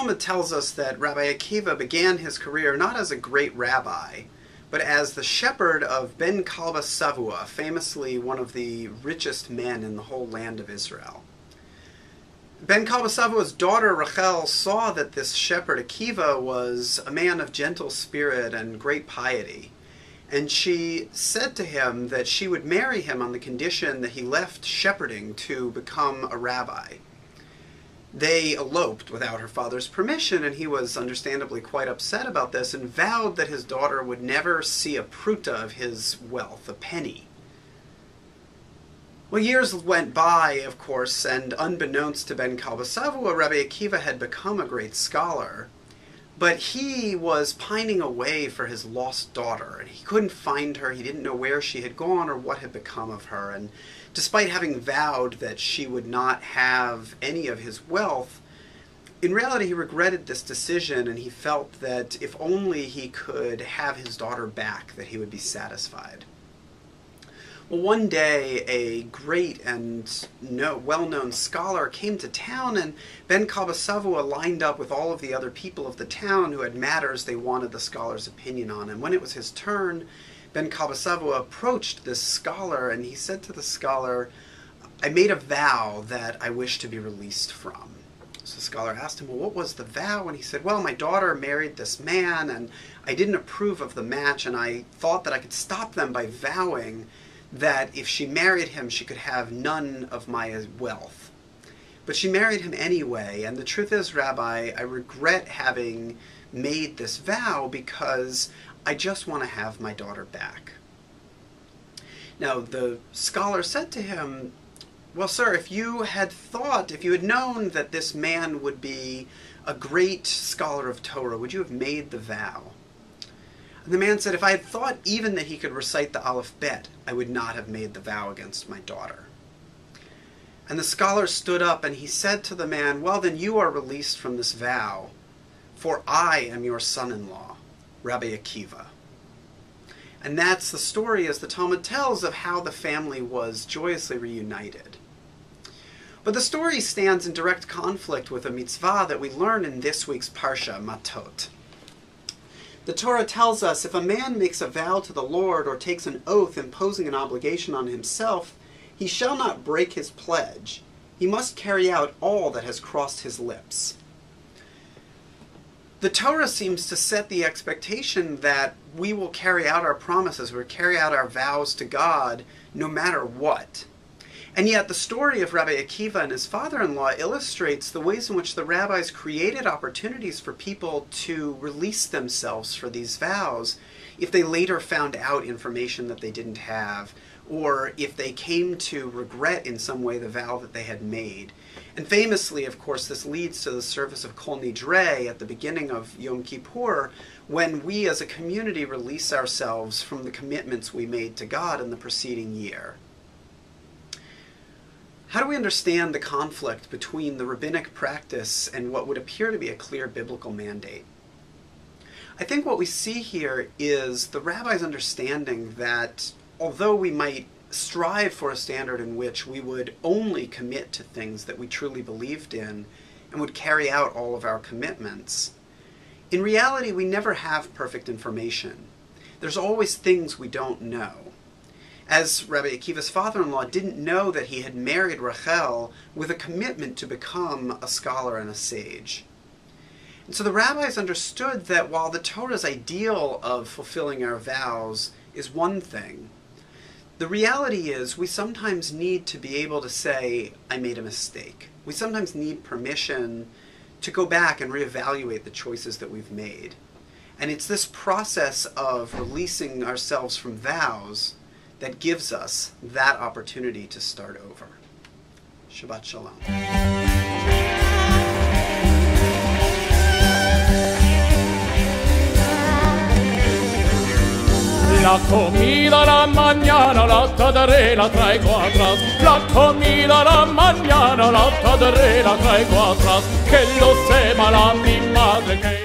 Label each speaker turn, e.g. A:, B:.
A: Talmud tells us that Rabbi Akiva began his career not as a great rabbi, but as the shepherd of Ben Kalba Savua, famously one of the richest men in the whole land of Israel. Ben Kalba Savua's daughter Rachel saw that this shepherd Akiva was a man of gentle spirit and great piety, and she said to him that she would marry him on the condition that he left shepherding to become a rabbi. They eloped without her father's permission, and he was understandably quite upset about this and vowed that his daughter would never see a pruta of his wealth, a penny. Well, years went by, of course, and unbeknownst to Ben Kalba Savua, Rabbi Akiva had become a great scholar, but he was pining away for his lost daughter, and he couldn't find her. He didn't know where she had gone or what had become of her, and despite having vowed that she would not have any of his wealth, in reality he regretted this decision, and he felt that if only he could have his daughter back, that he would be satisfied. Well, one day a great and well-known scholar came to town, and Ben Kalba Savua lined up with all of the other people of the town who had matters they wanted the scholar's opinion on. And when it was his turn, Ben Kalba Savua approached this scholar, and he said to the scholar, "I made a vow that I wish to be released from." So the scholar asked him, "Well, what was the vow?" And he said, "Well, my daughter married this man, and I didn't approve of the match, and I thought that I could stop them by vowing that if she married him, she could have none of my wealth. But she married him anyway, and the truth is, Rabbi, I regret having made this vow because I just want to have my daughter back." Now, the scholar said to him, "Well, sir, if you had known that this man would be a great scholar of Torah, would you have made the vow?" And the man said, "If I had thought even that he could recite the Aleph Bet, I would not have made the vow against my daughter." And the scholar stood up and he said to the man, "Well, then you are released from this vow, for I am your son-in-law, Rabbi Akiva." And that's the story, as the Talmud tells, of how the family was joyously reunited. But the story stands in direct conflict with a mitzvah that we learn in this week's Parsha, Matot. The Torah tells us if a man makes a vow to the Lord or takes an oath imposing an obligation on himself, he shall not break his pledge. He must carry out all that has crossed his lips. The Torah seems to set the expectation that we will carry out our promises, we'll carry out our vows to God no matter what. And yet the story of Rabbi Akiva and his father-in-law illustrates the ways in which the rabbis created opportunities for people to release themselves for these vows if they later found out information that they didn't have, or if they came to regret in some way the vow that they had made. And famously, of course, this leads to the service of Kol Nidre at the beginning of Yom Kippur, when we as a community release ourselves from the commitments we made to God in the preceding year. How do we understand the conflict between the rabbinic practice and what would appear to be a clear biblical mandate? I think what we see here is the rabbis' understanding that although we might strive for a standard in which we would only commit to things that we truly believed in and would carry out all of our commitments, in reality we never have perfect information. There's always things we don't know. As Rabbi Akiva's father-in-law didn't know that he had married Rachel with a commitment to become a scholar and a sage. And so the rabbis understood that while the Torah's ideal of fulfilling our vows is one thing, the reality is we sometimes need to be able to say, I made a mistake. We sometimes need permission to go back and reevaluate the choices that we've made. And it's this process of releasing ourselves from vows that gives us that opportunity to start over. Shabbat Shalom.
B: La comida la mañana la daré, la traigo atrás. La comida la mañana la daré, la traigo atrás. Que lo sepa la mi madre que